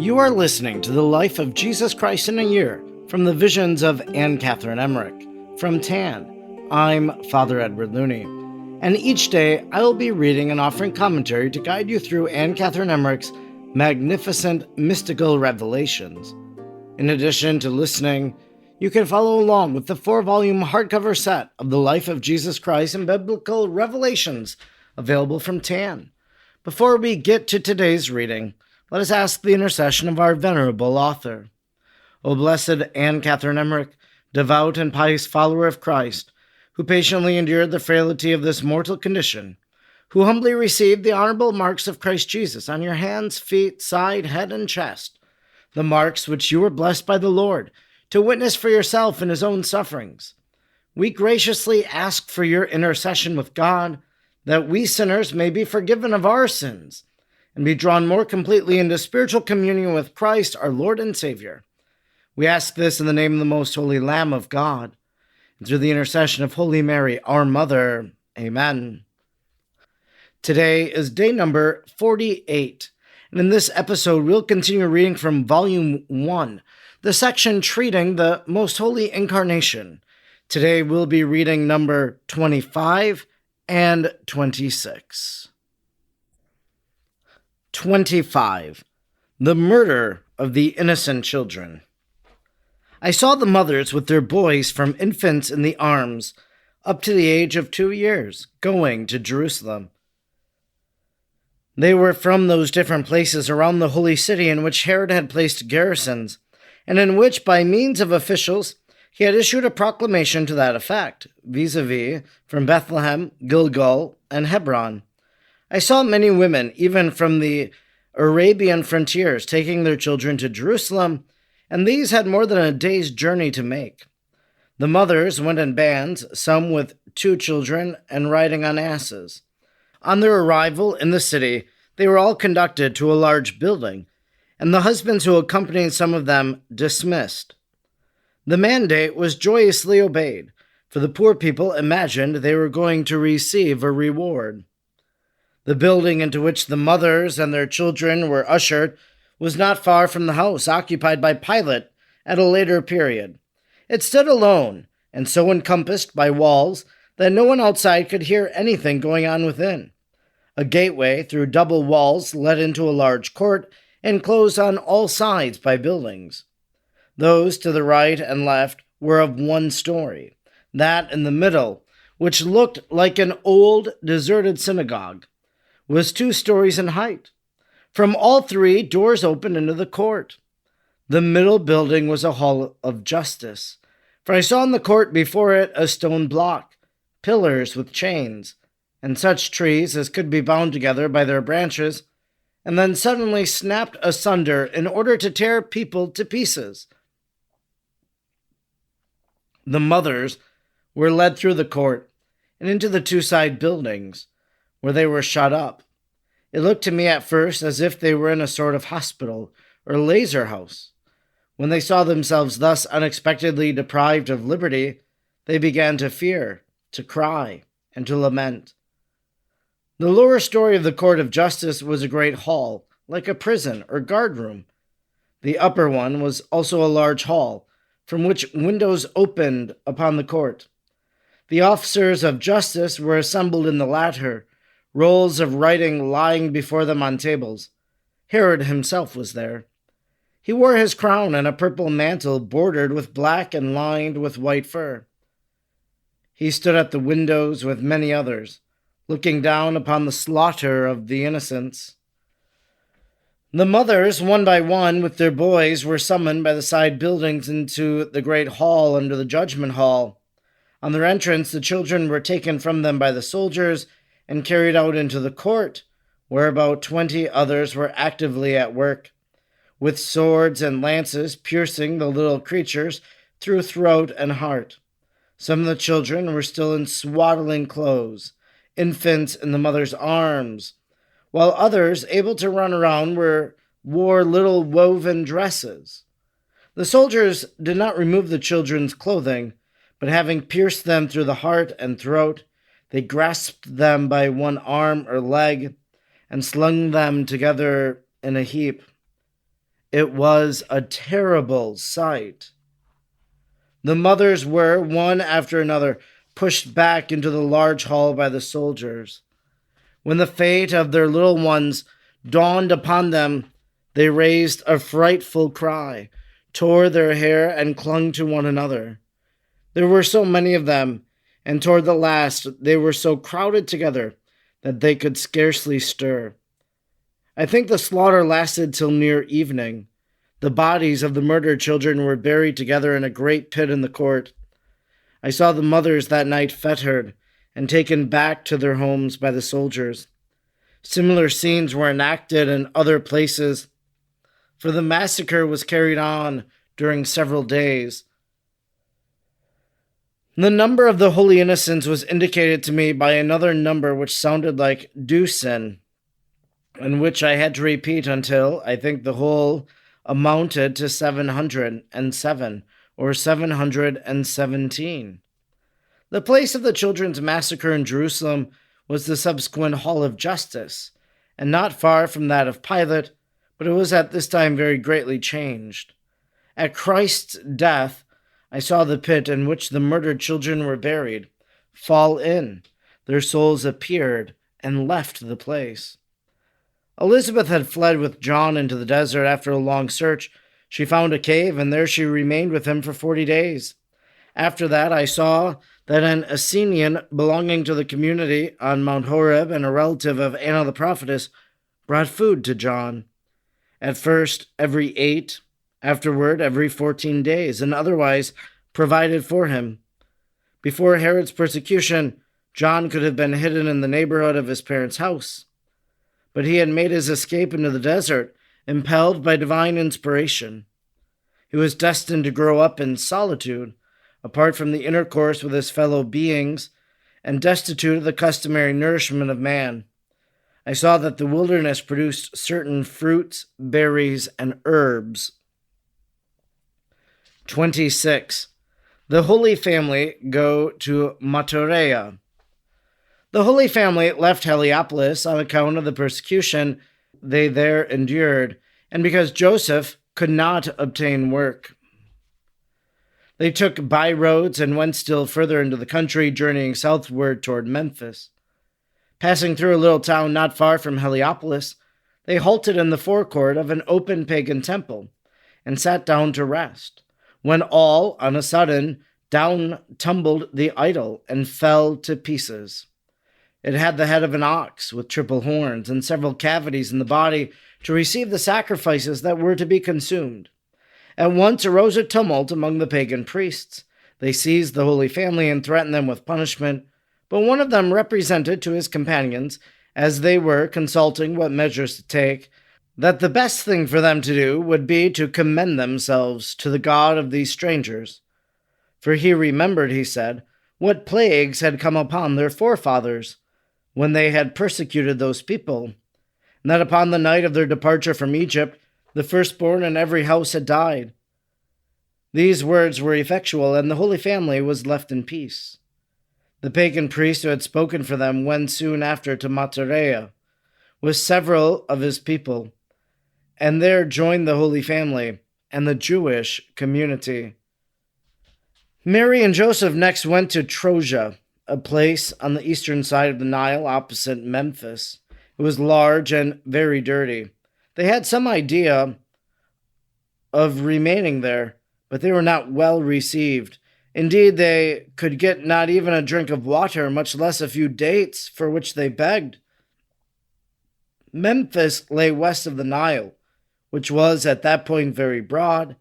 You are listening to the life of Jesus Christ in a year from the visions of Anne Catherine Emmerich. From TAN, I'm Father Edward Looney, and each day I will be reading and offering commentary to guide you through Anne Catherine Emmerich's magnificent mystical revelations. In addition to listening, you can follow along with the 4-volume hardcover set of The Life of Jesus Christ and Biblical Revelations available from TAN. Before we get to today's reading, let us ask the intercession of our venerable author. O blessed Anne Catherine Emmerich, devout and pious follower of Christ, who patiently endured the frailty of this mortal condition, who humbly received the honorable marks of Christ Jesus on your hands, feet, side, head, and chest, the marks which you were blessed by the Lord to witness for yourself in his own sufferings. We graciously ask for your intercession with God, that we sinners may be forgiven of our sins, and be drawn more completely into spiritual communion with Christ, our Lord and Savior. We ask this in the name of the most holy Lamb of God, and through the intercession of Holy Mary, our Mother. Amen. Today is day number 48, and in this episode we'll continue reading from Volume 1, the section treating the Most Holy Incarnation. Today we'll be reading number 25 and 26. 25. The Murder of the Innocent Children. I saw the mothers with their boys from infants in the arms up to the age of 2 years going to Jerusalem. They were from those different places around the holy city in which Herod had placed garrisons, and in which, by means of officials, he had issued a proclamation to that effect, vis-a-vis from Bethlehem, Gilgal, and Hebron. I saw many women, even from the Arabian frontiers, taking their children to Jerusalem, and these had more than a day's journey to make. The mothers went in bands, some with 2 children and riding on asses. On their arrival in the city, they were all conducted to a large building, and the husbands who accompanied some of them dismissed. The mandate was joyously obeyed, for the poor people imagined they were going to receive a reward. The building into which the mothers and their children were ushered was not far from the house occupied by Pilate at a later period. It stood alone, and so encompassed by walls that no one outside could hear anything going on within. A gateway through double walls led into a large court, enclosed on all sides by buildings. Those to the right and left were of 1 story. That in the middle, which looked like an old, deserted synagogue, was 2 stories in height. From all 3, doors opened into the court. The middle building was a hall of justice, for I saw in the court before it a stone block, pillars with chains, and such trees as could be bound together by their branches, and then suddenly snapped asunder in order to tear people to pieces. The mothers were led through the court and into the 2 side buildings, where they were shut up. It looked to me at first as if they were in a sort of hospital or laser house. When they saw themselves thus unexpectedly deprived of liberty, they began to fear, to cry, and to lament. The lower story of the court of justice was a great hall, like a prison or guard room. The upper one was also a large hall, from which windows opened upon the court. The officers of justice were assembled in the latter, rolls of writing lying before them on tables. Herod himself was there. He wore his crown and a purple mantle bordered with black and lined with white fur. He stood at the windows with many others, looking down upon the slaughter of the innocents. The mothers, one by one, with their boys, were summoned by the side buildings into the great hall under the judgment hall. On their entrance, the children were taken from them by the soldiers and carried out into the court, where about 20 others were actively at work, with swords and lances piercing the little creatures through throat and heart. Some of the children were still in swaddling clothes, infants in the mother's arms, while others, able to run around, wore little woven dresses. The soldiers did not remove the children's clothing, but having pierced them through the heart and throat, they grasped them by one arm or leg and slung them together in a heap. It was a terrible sight. The mothers were, one after another, pushed back into the large hall by the soldiers. When the fate of their little ones dawned upon them, they raised a frightful cry, tore their hair, and clung to one another. There were so many of them, and toward the last they were so crowded together that they could scarcely stir. I think the slaughter lasted till near evening. The bodies of the murdered children were buried together in a great pit in the court. I saw the mothers that night fettered and taken back to their homes by the soldiers. Similar scenes were enacted in other places, for the massacre was carried on during several days. The number of the holy innocents was indicated to me by another number which sounded like Dusin, and which I had to repeat until, I think, the whole amounted to 707, or 717. The place of the children's massacre in Jerusalem was the subsequent Hall of Justice, and not far from that of Pilate, but it was at this time very greatly changed. At Christ's death, I saw the pit in which the murdered children were buried fall in. Their souls appeared and left the place. Elizabeth had fled with John into the desert after a long search. She found a cave, and there she remained with him for 40 days. After that, I saw that an Essenian belonging to the community on Mount Horeb and a relative of Anna the prophetess brought food to John. At first, every 8, afterward every 14 days, and otherwise provided for him. Before Herod's persecution, John could have been hidden in the neighborhood of his parents' house. But he had made his escape into the desert, impelled by divine inspiration. He was destined to grow up in solitude, apart from the intercourse with his fellow beings, and destitute of the customary nourishment of man. I saw that the wilderness produced certain fruits, berries, and herbs. 26. The Holy Family go to Maturea. The Holy Family left Heliopolis on account of the persecution they there endured, and because Joseph could not obtain work. They took by roads and went still further into the country, journeying southward toward Memphis. Passing through a little town not far from Heliopolis, they halted in the forecourt of an open pagan temple, and sat down to rest, when all, on a sudden, down tumbled the idol, and fell to pieces. It had the head of an ox, with triple horns, and several cavities in the body, to receive the sacrifices that were to be consumed. At once arose a tumult among the pagan priests. They seized the Holy Family and threatened them with punishment, but one of them represented to his companions, as they were consulting what measures to take, that the best thing for them to do would be to commend themselves to the God of these strangers. For he remembered, he said, what plagues had come upon their forefathers, when they had persecuted those people, and that upon the night of their departure from Egypt, the firstborn in every house had died. These words were effectual, and the Holy Family was left in peace. The pagan priest who had spoken for them went soon after to Maturea, with several of his people, and there joined the Holy Family and the Jewish community. Mary and Joseph next went to Troja, a place on the eastern side of the Nile opposite Memphis. It was large and very dirty. They had some idea of remaining there, but they were not well received. Indeed, they could get not even a drink of water, much less a few dates, for which they begged. Memphis lay west of the Nile, which was at that point very broad,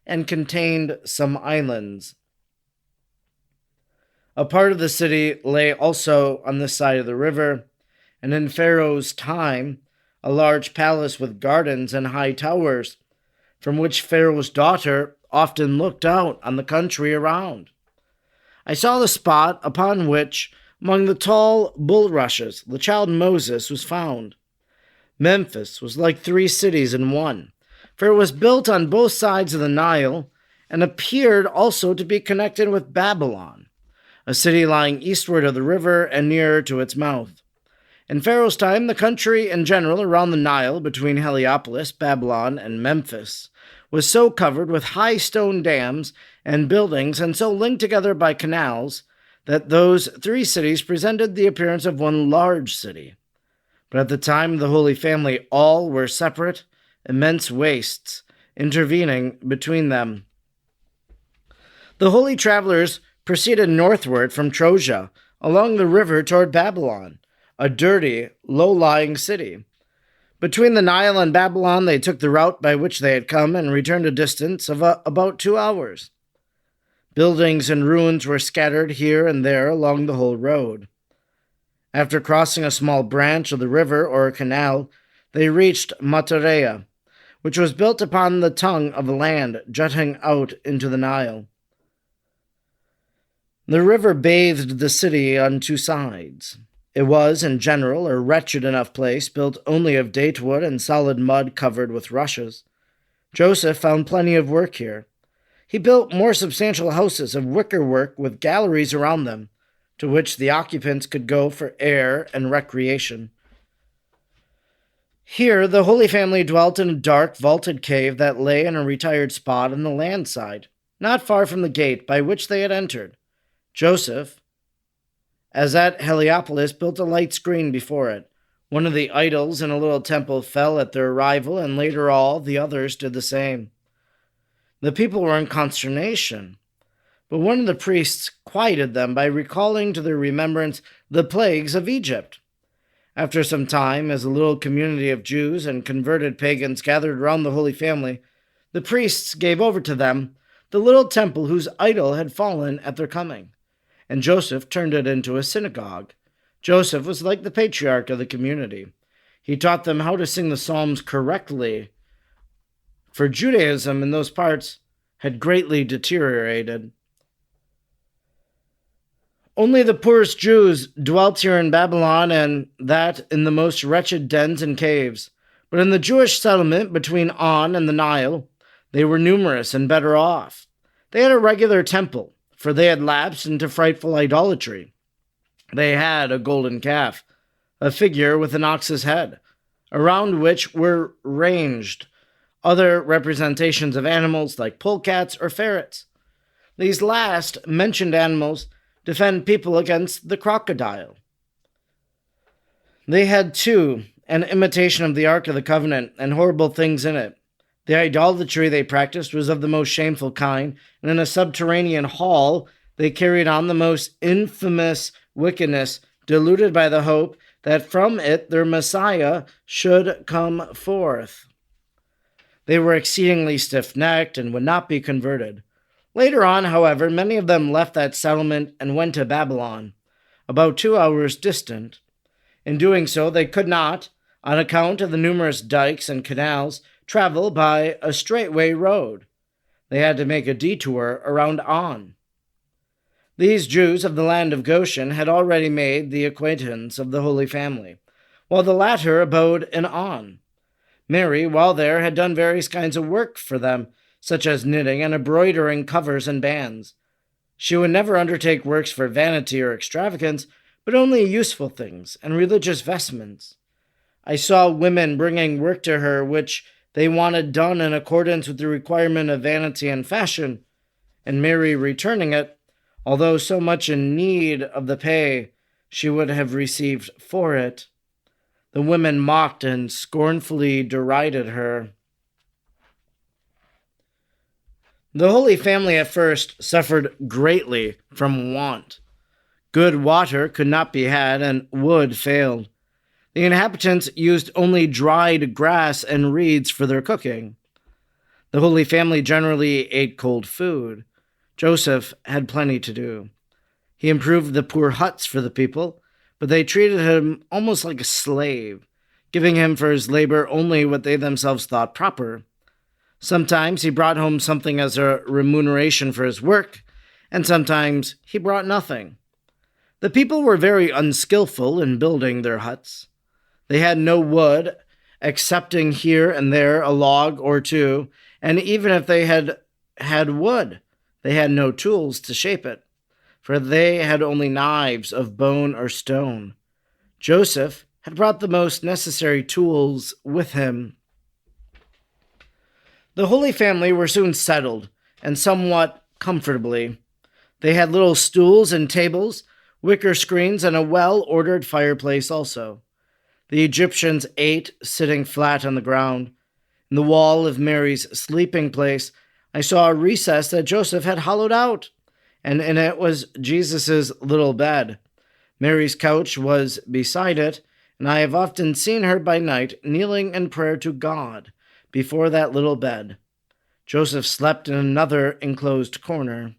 and contained some islands. A part of the city lay also on this side of the river, and in Pharaoh's time, a large palace with gardens and high towers, from which Pharaoh's daughter often looked out on the country around. I saw the spot upon which, among the tall bulrushes, the child Moses was found. Memphis was like 3 cities in one, for it was built on both sides of the Nile, and appeared also to be connected with Babylon, a city lying eastward of the river and nearer to its mouth. In Pharaoh's time, the country in general around the Nile between Heliopolis, Babylon, and Memphis was so covered with high stone dams and buildings and so linked together by canals that those three cities presented the appearance of one large city. But at the time of the Holy Family, all were separate, immense wastes intervening between them. The holy travelers proceeded northward from Troja, along the river toward Babylon, a dirty, low-lying city. Between the Nile and Babylon, they took the route by which they had come and returned a distance of about 2 hours. Buildings and ruins were scattered here and there along the whole road. After crossing a small branch of the river or a canal, they reached Matarea, which was built upon the tongue of land jutting out into the Nile. The river bathed the city on 2 sides. It was, in general, a wretched enough place, built only of date wood and solid mud covered with rushes. Joseph found plenty of work here. He built more substantial houses of wicker work with galleries around them, to which the occupants could go for air and recreation. Here, the Holy Family dwelt in a dark, vaulted cave that lay in a retired spot on the land side, not far from the gate by which they had entered. Joseph, as at Heliopolis, built a light screen before it. One of the idols in a little temple fell at their arrival, and later all the others did the same. The people were in consternation, but one of the priests quieted them by recalling to their remembrance the plagues of Egypt. After some time, as a little community of Jews and converted pagans gathered around the Holy Family, the priests gave over to them the little temple whose idol had fallen at their coming, and Joseph turned it into a synagogue. Joseph was like the patriarch of the community. He taught them how to sing the Psalms correctly, for Judaism in those parts had greatly deteriorated. Only the poorest Jews dwelt here in Babylon, and that in the most wretched dens and caves. But in the Jewish settlement between On and the Nile, they were numerous and better off. They had a regular temple, for they had lapsed into frightful idolatry. They had a golden calf, a figure with an ox's head, around which were ranged other representations of animals like polecats or ferrets. These last mentioned animals defend people against the crocodile. They had, too, an imitation of the Ark of the Covenant and horrible things in it. The idolatry they practiced was of the most shameful kind, and in a subterranean hall they carried on the most infamous wickedness, deluded by the hope that from it their Messiah should come forth. They were exceedingly stiff-necked and would not be converted. Later on, however, many of them left that settlement and went to Babylon, about 2 hours distant. In doing so, they could not, on account of the numerous dikes and canals, travel by a straightway road. They had to make a detour around On. These Jews of the land of Goshen had already made the acquaintance of the Holy Family, while the latter abode in On. Mary, while there, had done various kinds of work for them, such as knitting and embroidering covers and bands. She would never undertake works for vanity or extravagance, but only useful things and religious vestments. I saw women bringing work to her which they wanted done in accordance with the requirement of vanity and fashion, and Mary returning it, although so much in need of the pay she would have received for it. The women mocked and scornfully derided her. The Holy Family at first suffered greatly from want. Good water could not be had, and wood failed. The inhabitants used only dried grass and reeds for their cooking. The Holy Family generally ate cold food. Joseph had plenty to do. He improved the poor huts for the people, but they treated him almost like a slave, giving him for his labor only what they themselves thought proper. Sometimes he brought home something as a remuneration for his work, and sometimes he brought nothing. The people were very unskillful in building their huts. They had no wood, excepting here and there a log or two, and even if they had wood, they had no tools to shape it, for they had only knives of bone or stone. Joseph had brought the most necessary tools with him. The Holy Family were soon settled, and somewhat comfortably. They had little stools and tables, wicker screens, and a well-ordered fireplace also. The Egyptians ate sitting flat on the ground. In the wall of Mary's sleeping place, I saw a recess that Joseph had hollowed out, and in it was Jesus' little bed. Mary's couch was beside it, and I have often seen her by night kneeling in prayer to God before that little bed. Joseph slept in another enclosed corner.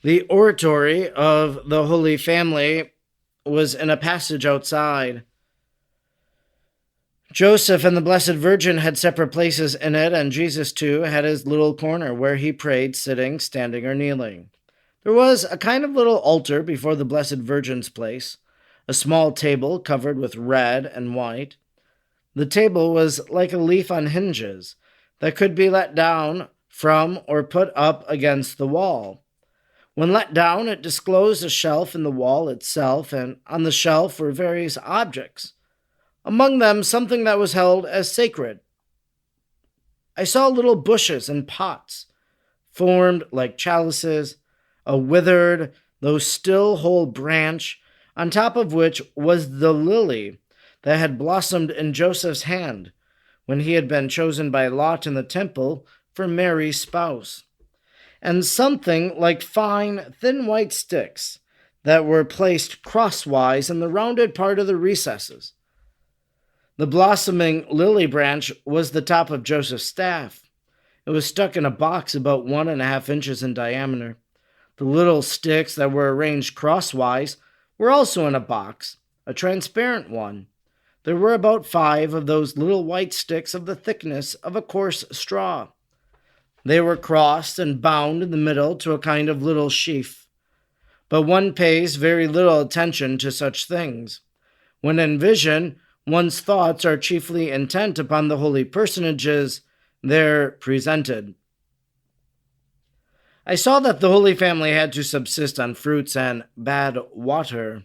The oratory of the Holy Family was in a passage outside. Joseph and the Blessed Virgin had separate places in it, and Jesus, too, had his little corner where he prayed, sitting, standing, or kneeling. There was a kind of little altar before the Blessed Virgin's place, a small table covered with red and white. The table was like a leaf on hinges that could be let down from or put up against the wall. When let down, it disclosed a shelf in the wall itself, and on the shelf were various objects, among them something that was held as sacred. I saw little bushes and pots, formed like chalices, a withered, though still whole branch, on top of which was the lily that had blossomed in Joseph's hand when he had been chosen by lot in the temple for Mary's spouse, and something like fine, thin white sticks that were placed crosswise in the rounded part of the recesses. The blossoming lily branch was the top of Joseph's staff. It was stuck in a box about 1.5 inches in diameter. The little sticks that were arranged crosswise were also in a box, a transparent one. There were about 5 of those little white sticks of the thickness of a coarse straw. They were crossed and bound in the middle to a kind of little sheaf. But one pays very little attention to such things. When in vision, one's thoughts are chiefly intent upon the holy personages there presented. I saw that the Holy Family had to subsist on fruits and bad water.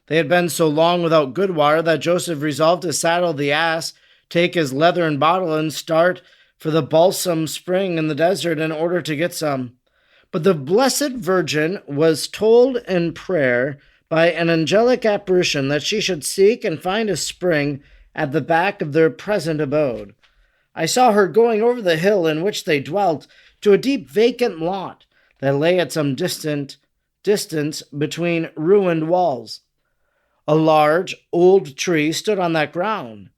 They had been so long without good water that Joseph resolved to saddle the ass, take his leathern bottle, and start for the balsam spring in the desert in order to get some. But the Blessed Virgin was told in prayer by an angelic apparition that she should seek and find a spring at the back of their present abode. I saw her going over the hill in which they dwelt to a deep vacant lot that lay at some distance between ruined walls. A large, old tree stood on that ground.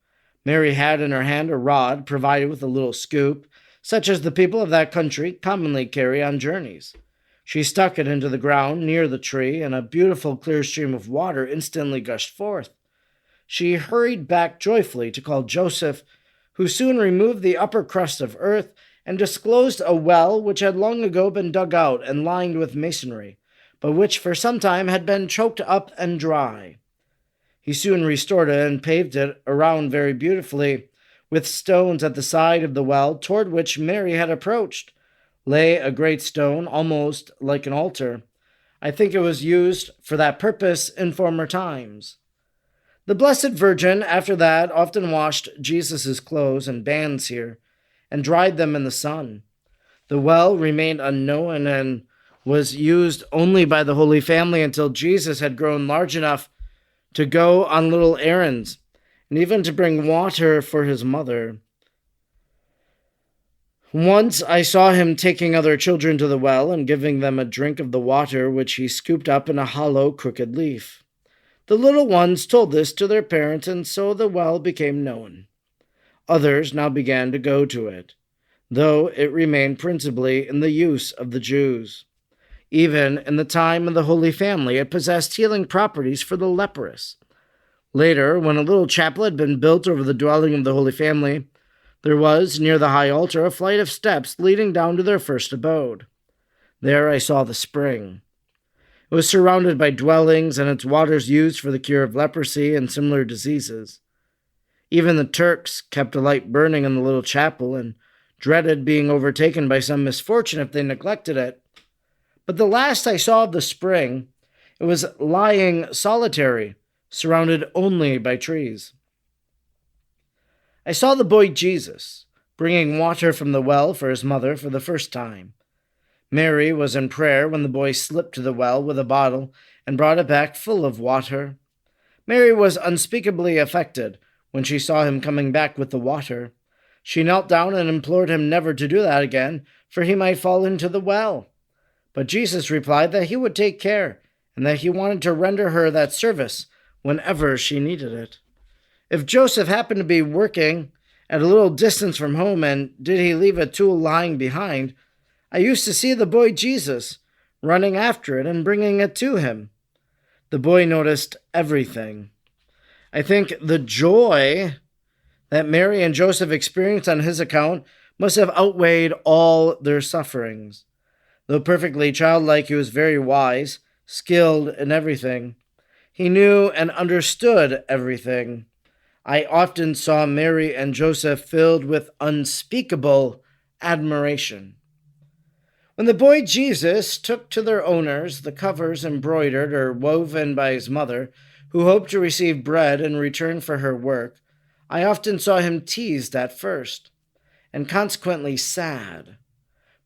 Mary had in her hand a rod provided with a little scoop, such as the people of that country commonly carry on journeys. She stuck it into the ground near the tree, and a beautiful clear stream of water instantly gushed forth. She hurried back joyfully to call Joseph, who soon removed the upper crust of earth and disclosed a well which had long ago been dug out and lined with masonry, but which for some time had been choked up and dry. He soon restored it and paved it around very beautifully, with stones at the side of the well toward which Mary had approached. Lay a great stone, almost like an altar. I think it was used for that purpose in former times. The Blessed Virgin, after that, often washed Jesus' clothes and bands here, and dried them in the sun. The well remained unknown and was used only by the Holy Family until Jesus had grown large enough to go on little errands, and even to bring water for his mother. Once I saw him taking other children to the well and giving them a drink of the water which he scooped up in a hollow, crooked leaf. The little ones told this to their parents, and so the well became known. Others now began to go to it, though it remained principally in the use of the Jews. Even in the time of the Holy Family, it possessed healing properties for the leprous. Later, when a little chapel had been built over the dwelling of the Holy Family, there was, near the high altar, a flight of steps leading down to their first abode. There I saw the spring. It was surrounded by dwellings, and its waters used for the cure of leprosy and similar diseases. Even the Turks kept a light burning in the little chapel, and dreaded being overtaken by some misfortune if they neglected it. But the last I saw of the spring, it was lying solitary, surrounded only by trees. I saw the boy Jesus bringing water from the well for his mother for the first time. Mary was in prayer when the boy slipped to the well with a bottle and brought it back full of water. Mary was unspeakably affected when she saw him coming back with the water. She knelt down and implored him never to do that again, for he might fall into the well. But Jesus replied that he would take care, and that he wanted to render her that service whenever she needed it. If Joseph happened to be working at a little distance from home, and did he leave a tool lying behind, I used to see the boy Jesus running after it and bringing it to him. The boy noticed everything. I think the joy that Mary and Joseph experienced on his account must have outweighed all their sufferings. Though perfectly childlike, he was very wise, skilled in everything. He knew and understood everything. I often saw Mary and Joseph filled with unspeakable admiration. When the boy Jesus took to their owners the covers embroidered or woven by his mother, who hoped to receive bread in return for her work, I often saw him teased at first, and consequently sad.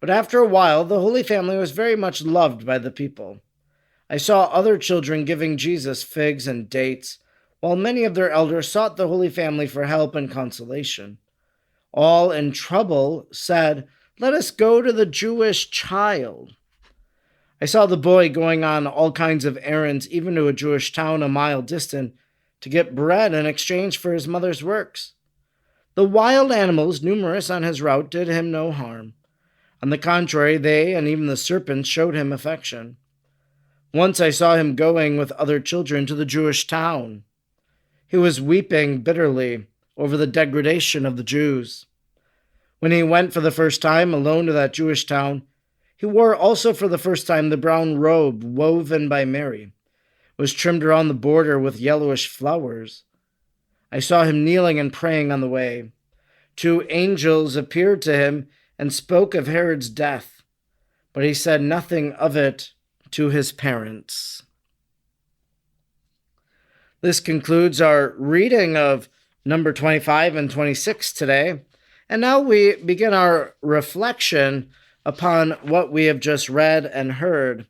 But after a while, the Holy Family was very much loved by the people. I saw other children giving Jesus figs and dates, while many of their elders sought the Holy Family for help and consolation. All in trouble said, "Let us go to the Jewish child." I saw the boy going on all kinds of errands, even to a Jewish town a mile distant, to get bread in exchange for his mother's works. The wild animals, numerous on his route, did him no harm. On the contrary, they and even the serpents showed him affection. Once I saw him going with other children to the Jewish town. He was weeping bitterly over the degradation of the Jews. When he went for the first time alone to that Jewish town, he wore also for the first time the brown robe woven by Mary. It was trimmed around the border with yellowish flowers. I saw him kneeling and praying on the way. 2 angels appeared to him and spoke of Herod's death, but he said nothing of it to his parents. This concludes our reading of number 25 and 26 today. And now we begin our reflection upon what we have just read and heard.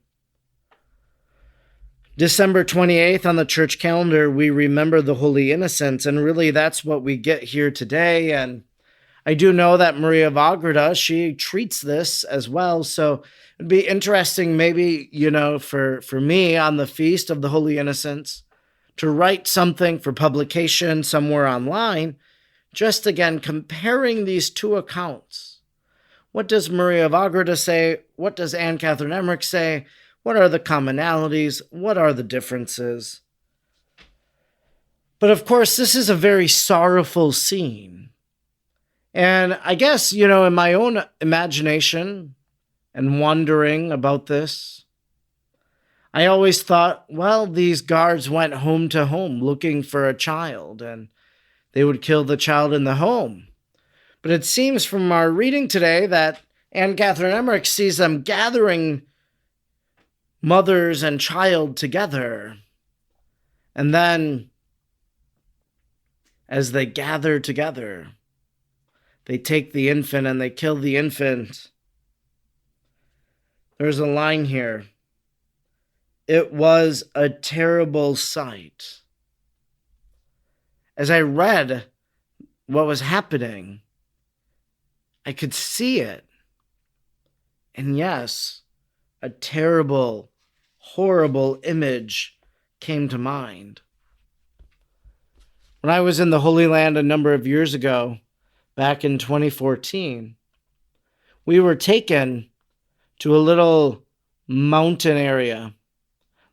December 28th on the church calendar, we remember the Holy Innocents, and really that's what we get here today. And I do know that Maria of Agreda, she treats this as well, so it'd be interesting maybe, for me on the Feast of the Holy Innocents, to write something for publication somewhere online, just again comparing these two accounts. What does Maria of Agreda say? What does Anne Catherine Emmerich say? What are the commonalities? What are the differences? But of course, this is a very sorrowful scene. And I guess, in my own imagination and wondering about this, I always thought, well, these guards went home to home looking for a child, and they would kill the child in the home. But it seems from our reading today that Anne Catherine Emmerich sees them gathering mothers and child together. And then, as they gather together, they take the infant and they kill the infant. There's a line here. It was a terrible sight. As I read what was happening, I could see it. And yes, a terrible, horrible image came to mind. When I was in the Holy Land a number of years ago, back in 2014, we were taken to a little mountain area.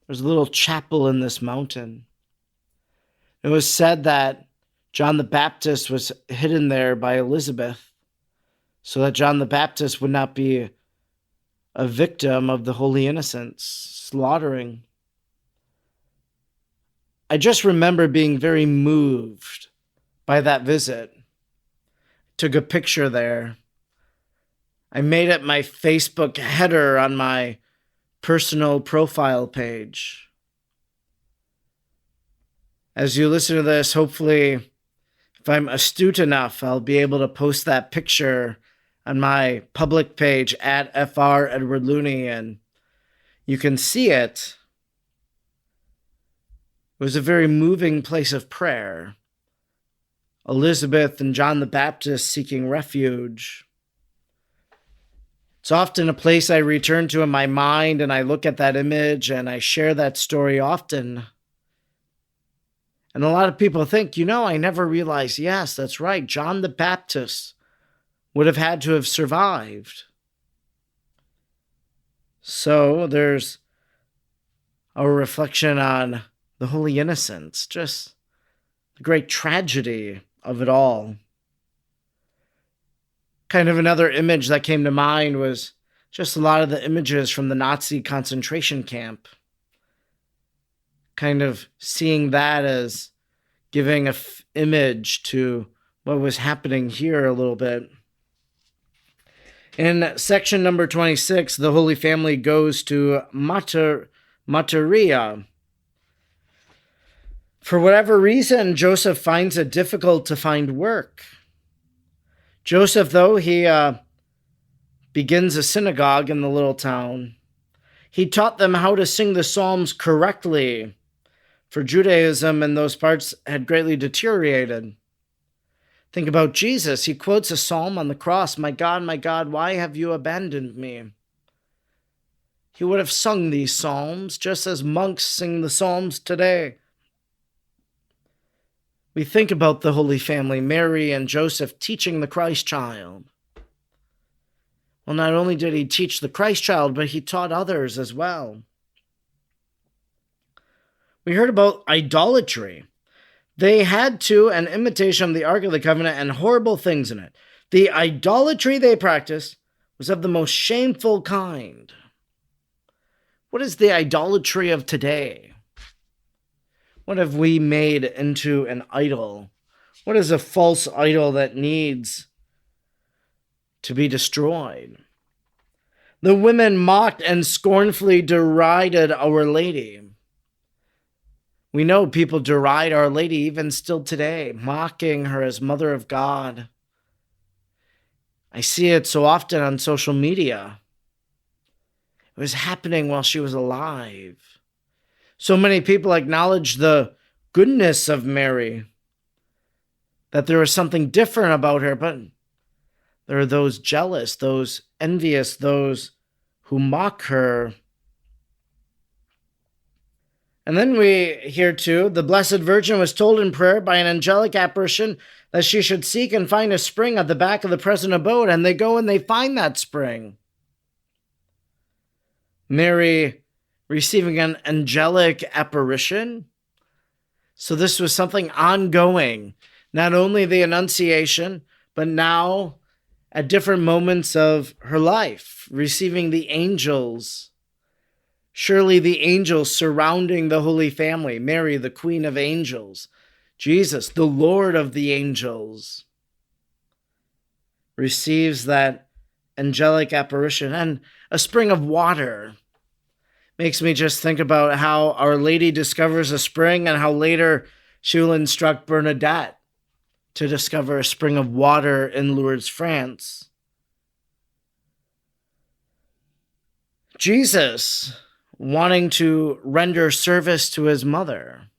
There's a little chapel in this mountain. It was said that John the Baptist was hidden there by Elizabeth so that John the Baptist would not be a victim of the Holy Innocents slaughtering. I just remember being very moved by that visit. Took a picture there. I made it my Facebook header on my personal profile page. As you listen to this, hopefully, if I'm astute enough, I'll be able to post that picture on my public page at FR Edward Looney, and you can see it. It was a very moving place of prayer. Elizabeth and John the Baptist seeking refuge. It's often a place I return to in my mind, and I look at that image and I share that story often. And a lot of people think, I never realized, yes, that's right, John the Baptist would have had to have survived. So there's a reflection on the Holy Innocents, just the great tragedy of it all. Kind of another image that came to mind was just a lot of the images from the Nazi concentration camp. Kind of seeing that as giving an image to what was happening here a little bit. In section number 26, the Holy Family goes to Mataria. For whatever reason, Joseph finds it difficult to find work. Joseph, though, he begins a synagogue in the little town. He taught them how to sing the Psalms correctly, for Judaism in those parts had greatly deteriorated. Think about Jesus. He quotes a psalm on the cross, my God, why have you abandoned me?" He would have sung these psalms just as monks sing the psalms today. We think about the Holy Family, Mary and Joseph teaching the Christ child. Well, not only did he teach the Christ child, but he taught others as well. We heard about idolatry. They had an imitation of the Ark of the Covenant and horrible things in it. The idolatry they practiced was of the most shameful kind. What is the idolatry of today? What have we made into an idol? What is a false idol that needs to be destroyed? The women mocked and scornfully derided Our Lady. We know people deride Our Lady even still today, mocking her as Mother of God. I see it so often on social media. It was happening while she was alive. So many people acknowledge the goodness of Mary, that there is something different about her, but there are those jealous, those envious, those who mock her. And then we hear too, the Blessed Virgin was told in prayer by an angelic apparition that she should seek and find a spring at the back of the present abode, and they go and they find that spring. Mary receiving an angelic apparition. So this was something ongoing, not only the Annunciation, but now at different moments of her life, receiving the angels. Surely the angels surrounding the Holy Family, Mary, the Queen of Angels, Jesus, the Lord of the Angels, receives that angelic apparition. And a spring of water makes me just think about how Our Lady discovers a spring and how later she will instruct Bernadette to discover a spring of water in Lourdes, France. Jesus wanting to render service to his mother.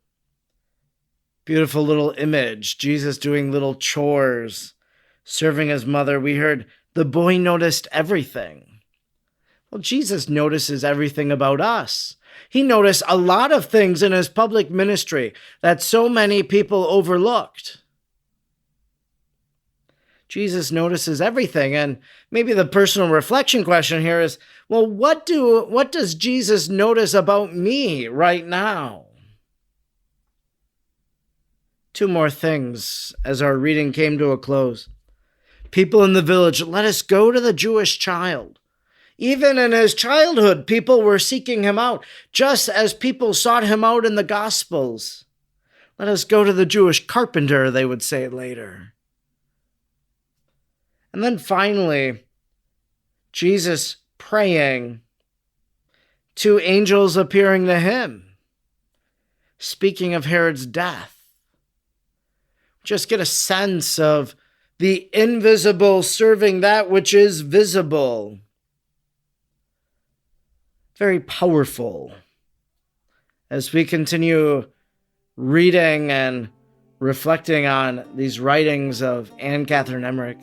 Beautiful little image. Jesus doing little chores, serving his mother. We heard the boy noticed everything. Well, Jesus notices everything about us. He noticed a lot of things in his public ministry that so many people overlooked. Jesus notices everything. And maybe the personal reflection question here is, well, what does Jesus notice about me right now? Two more things as our reading came to a close. People in the village, let us go to the Jewish child. Even in his childhood, people were seeking him out, just as people sought him out in the Gospels. Let us go to the Jewish carpenter, they would say later. And then finally, Jesus praying, two angels appearing to him. speaking of Herod's death. Just get a sense of the invisible serving that which is visible. Very powerful. As we continue reading and reflecting on these writings of Anne Catherine Emmerich,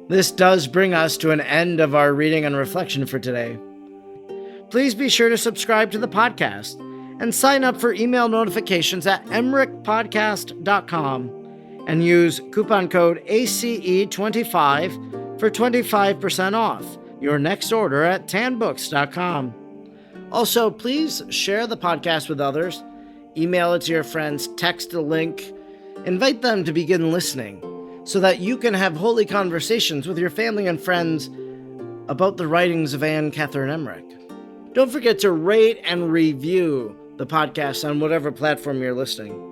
this does bring us to an end of our reading and reflection for today. Please be sure to subscribe to the podcast and sign up for email notifications at emmerichpodcast.com and use coupon code ACE25 for 25% off your next order at tanbooks.com. Also, please share the podcast with others, email it to your friends, text a link, invite them to begin listening so that you can have holy conversations with your family and friends about the writings of Anne Catherine Emmerich. Don't forget to rate and review the podcast on whatever platform you're listening.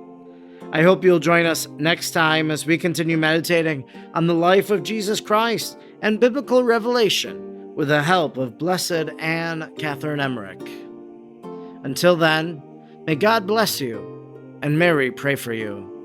I hope you'll join us next time as we continue meditating on the life of Jesus Christ and biblical revelation with the help of Blessed Anne Catherine Emmerich. Until then, may God bless you and Mary pray for you.